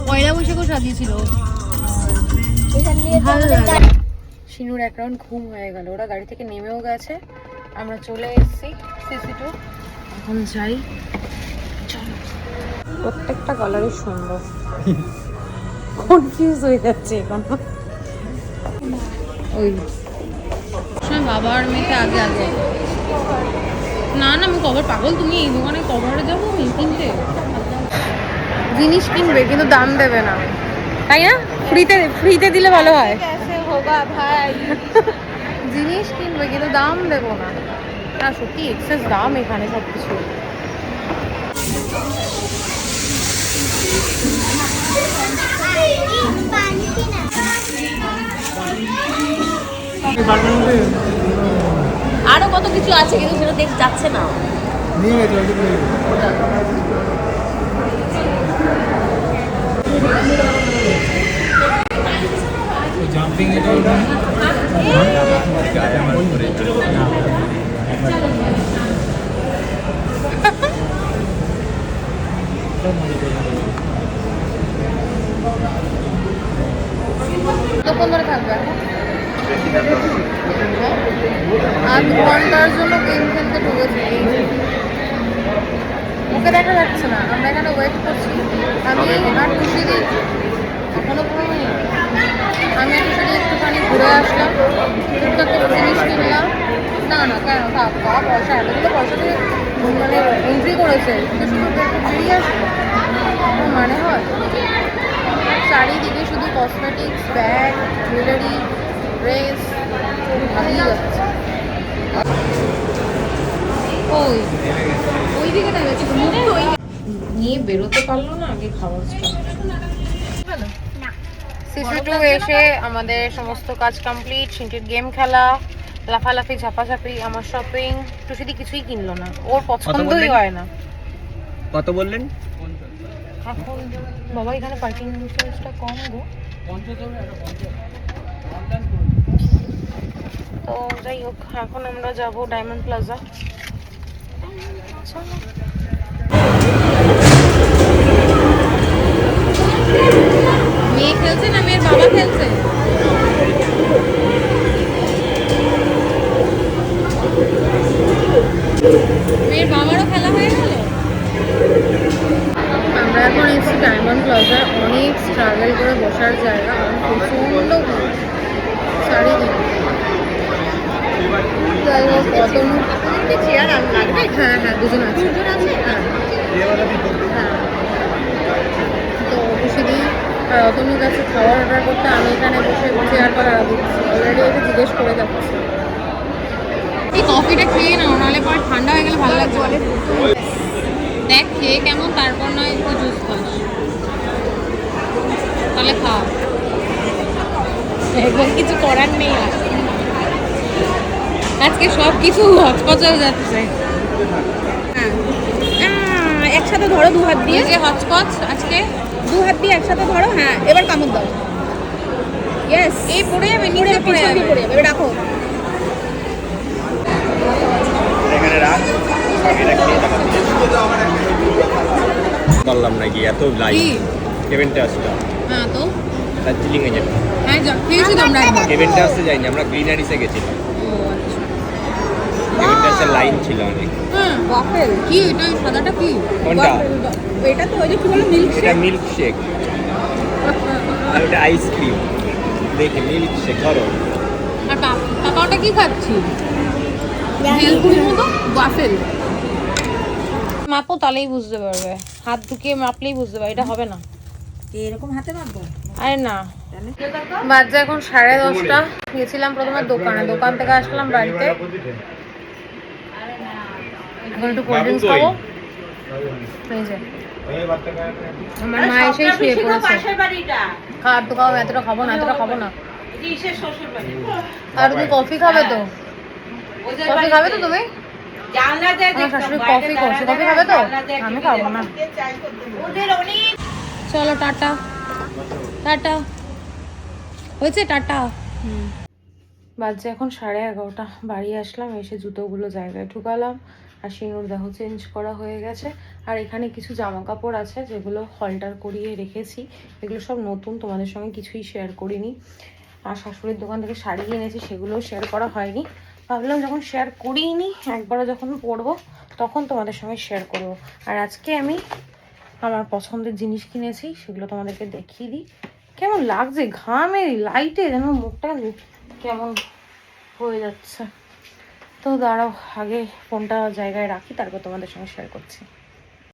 পয়লা বৈশাখও সাজিয়েছিল। শিনুর এক রাউন্ড ঘুম হয়ে গেল, ওরা গাড়ি থেকে নেমেও গেছে, আমরা চলে এসেছি সিসি2। এখন যাই, চলো। প্রত্যেকটা কালারই সুন্দর, কনফিউজ হয়ে যাচ্ছে এখন। ওই বাবা আর মেয়েকে আগে আগে না না, আমি কভার পাগল, তুমি এই দোকানে কভারে যাবো আমি কিনতে? জিনিস কিনবে কিন্তু দাম দেবে না, তাই না? ফ্রিতে দিলে ভালো হয়। ভাই জিনিস কিনবে কিন্তু দাম দেবো না, না সত্যি এক্সেস দাম এখানে সব কিছু। আরো কত কিছু আছে কিন্তু সেটা দেখ যাচ্ছে না। জাম্পিং কতক্ষণ ধরে থাকবে? আধ ঘন্টার জন্য গেম খেলতে ঢুকেছে। ওকে দেখা যাচ্ছে না, আমরা এখানে ওয়েট করছি। আমি আর খুশিদি এখনো পুরোই, আমি আর খুশিদি একটুখানি ঘুরে আসলাম, টুকটাক করে জিনিস কিনলাম। না না কেন থাক, পয়সা এতগুলো পয়সা দিয়ে মানে এন্ট্রি করেছে, কিন্তু শুধু বেরিয়ে আসলো মানে হয়? চারিদিকে শুধু কসমেটিক্স, ব্যাগ, জুয়েলারি, ড্রেস, ভালোই যাচ্ছে। ওই দিকে নিয়ে বেরোতে পারলো না, আগে খাবার সিসি2 এসে আমাদের সমস্ত কাজ কমপ্লিট। সিনটির গেম খেলা, লাফালাফি, ঝাপাঝাপি, আমার শপিং। টুসিদি কিছুই কিনলো না, ওর পছন্দই হয় না। কত বললেন? এখন বাবা এখানে পার্কিং চার্জটা কম গো। তো যাই হোক, এখন আমরা যাব ডায়মন্ড প্লাজা। মেয়ে খেলছে না মেয়ের বাবা খেলছে? মেয়ের বাবারও খেলা হয়ে গেল। আমরা এখন এসেছি ডায়মন্ড প্লাজা, অনেক স্ট্রাগল করে বসার জায়গা, প্রচন্ড চারিদিকে। যাই হোক, চেয়ার লাগবে? হ্যাঁ হ্যাঁ, দুজন আছে। হ্যাঁ হ্যাঁ। তো খুশিদি অতনুর কাছে খাবার অর্ডার করতে, আমি এখানে বসে চেয়ার পাড়া দিচ্ছি। অলরেডি ওকে জিজ্ঞেস করে যাচ্ছি। এই কফিটা খেয়ে নাও, নাহলে পরে ঠান্ডা হয়ে গেলে ভালো লাগবে। দেখ খেয়ে কেমন, তারপর নয় একটু জুস খাস, তাহলে খাও। এখন কিছু করার নেই, আজকে সব কিছু হচপচ হয়ে যাচ্ছে। একসাথে ধরো দু হাত দিয়ে, যে হচপচ আজকে দু হাত দিয়ে একসাথে ধরো। হ্যাঁ, এবার কামড় দাও। ইয়েস, এই পড়ে যাবে, নিচে পড়ে যাবে। এবার রাখো। এখানে রাখ, বললাম নাকি এত লাইন ইভেন্টে আসলাম। হ্যাঁ তো দার্জিলিং এ যেতে, হ্যাঁ খেয়েছি তো আমরা একবার। ইভেন্টে আসতে যাইনি, আমরা গ্রিনারিসে গেছিলাম। ও আচ্ছা, ইভেন্টে আসতে লাইন ছিল অনেক। হ্যাঁ ওয়াফেল কি এটা? সাদাটা কি? কোনটা? এটা তো ওই যে কি বলে মিল্ক এটা মিল্ক শেক, আর ওটা আইসক্রিম। দেখে মিল্ক শেক ধরো। আর কাকাওটা কি খাচ্ছি? ভেলপুরির মতো ওয়াফেল। মাপো তাহলেই বুঝতে পারবে, হাত ঢুকিয়ে মাপলেই বুঝতে পারবে, এটা হবে না। এরকম হাতে মারবো? আরে না, বাজে এখন 10:30। গেছিলাম প্রথমে দোকানে, দোকান থেকে আসলাম বাড়িতে। এখন একটু কোল্ড ড্রিঙ্কস খাবো। এই যে আমার মা এসে শুয়ে পড়েছে। খাওয়ার তো খাবো, এতটা খাবো না, এতটা খাবো না। আর তুমি কফি খাবে তো? কফি খাবে তো তুমি? আমার শাশুড়ি কফি করছে, কফি খাবে তো? আমি খাবো না। চলো টাটা, টাটা হয়েছে, টাটা। বাজে এখন 11:30। বাড়ি আসলাম, এসে জুতোগুলো জায়গায় ঢুকালাম, আর শিনুর দেহ চেঞ্জ করা হয়ে গেছে। আর এখানে কিছু জামা কাপড় আছে যেগুলো হল্টার করিয়ে রেখেছি, এগুলো সব নতুন, তোমাদের সঙ্গে কিছুই শেয়ার করিনি। আর শাশুড়ির দোকান থেকে শাড়ি এনেছি, সেগুলোও শেয়ার করা হয়নি। ভাবলাম যখন শেয়ার করিনি, একবারও যখন পরবো তখন তোমাদের সঙ্গে শেয়ার করব। আর আজকে আমি আমার পছন্দের জিনিস কিনেছি, সেগুলো তোমাদেরকে দেখিয়ে দিই। কেমন লাগছে ঘামে লাইটে, যেন মুখটা কেমন হয়ে যাচ্ছে। তো দাঁড়াও, আগে ফোনটা জায়গায় রাখি, তারপর তোমাদের সঙ্গে শেয়ার করছি।